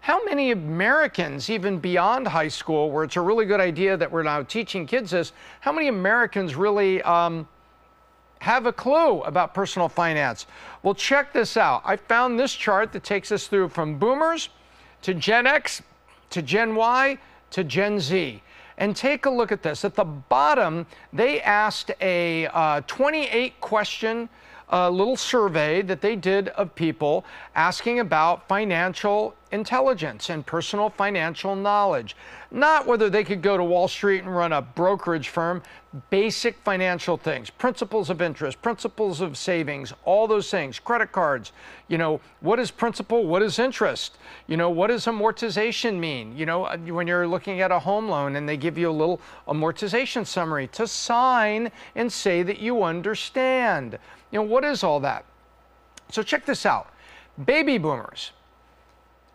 how many Americans, even beyond high school, where it's a really good idea that we're now teaching kids this, how many Americans really have a clue about personal finance? Well, check this out. I found this chart that takes us through from boomers to Gen X to Gen Y to Gen Z. And take a look at this. At the bottom, they asked a 28-question little survey that they did of people asking about financial intelligence and personal financial knowledge. Not whether they could go to Wall Street and run a brokerage firm, basic financial things, principles of interest, principles of savings, all those things, credit cards, what is principal, what is interest, what does amortization mean? When you're looking at a home loan and they give you a little amortization summary to sign and say that you understand. What is all that? So check this out. Baby boomers,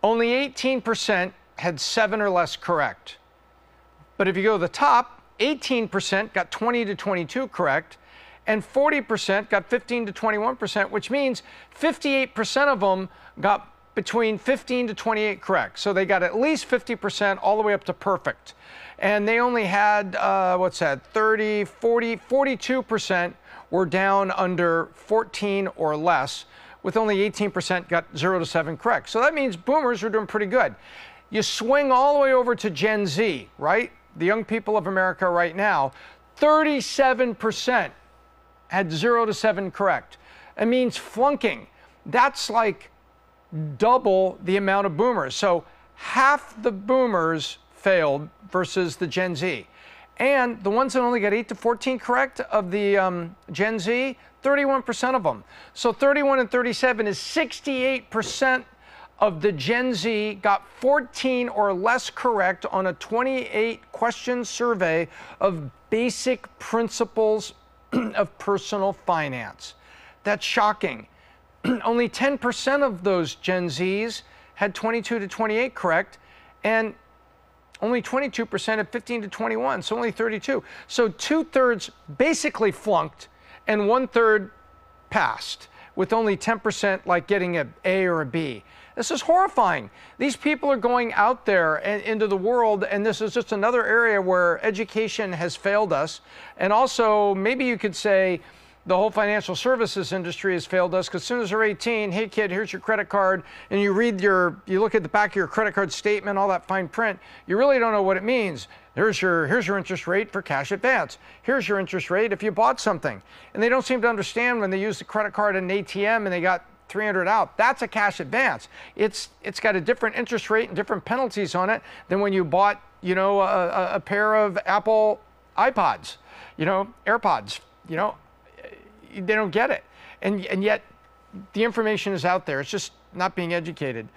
only 18% had 7 or less correct. But if you go to the top, 18% got 20 to 22 correct, and 40% got 15 to 21%, which means 58% of them got between 15 to 28 correct. So they got at least 50% all the way up to perfect. And they only had, 30, 40, 42% were down under 14 or less, with only 18% got 0 to 7 correct. So that means boomers are doing pretty good. You swing all the way over to Gen Z, right? The young people of America right now, 37% had 0 to 7 correct. It means flunking. That's like double the amount of boomers. So half the boomers failed versus the Gen Z. And the ones that only got 8 to 14 correct of the Gen Z, 31% of them. So 31 and 37 is 68% of the Gen Z got 14 or less correct on a 28-question survey of basic principles of personal finance. That's shocking. Only 10% of those Gen Zs had 22 to 28 correct, and only 22% had 15 to 21, so only 32. So 2/3 basically flunked, and 1/3 passed, with only 10% like getting an A or a B. This is horrifying. These people are going out there and into the world, and this is just another area where education has failed us. And also, maybe you could say the whole financial services industry has failed us, because as soon as they're 18, hey kid, here's your credit card, and you look at the back of your credit card statement, all that fine print, you really don't know what it means. Here's your interest rate for cash advance. Here's your interest rate if you bought something. And they don't seem to understand when they use the credit card at an ATM and they got 300 out. That's a cash advance. It's got a different interest rate and different penalties on it than when you bought, a pair of Apple iPods, AirPods, they don't get it. And yet the information is out there. It's just not being educated.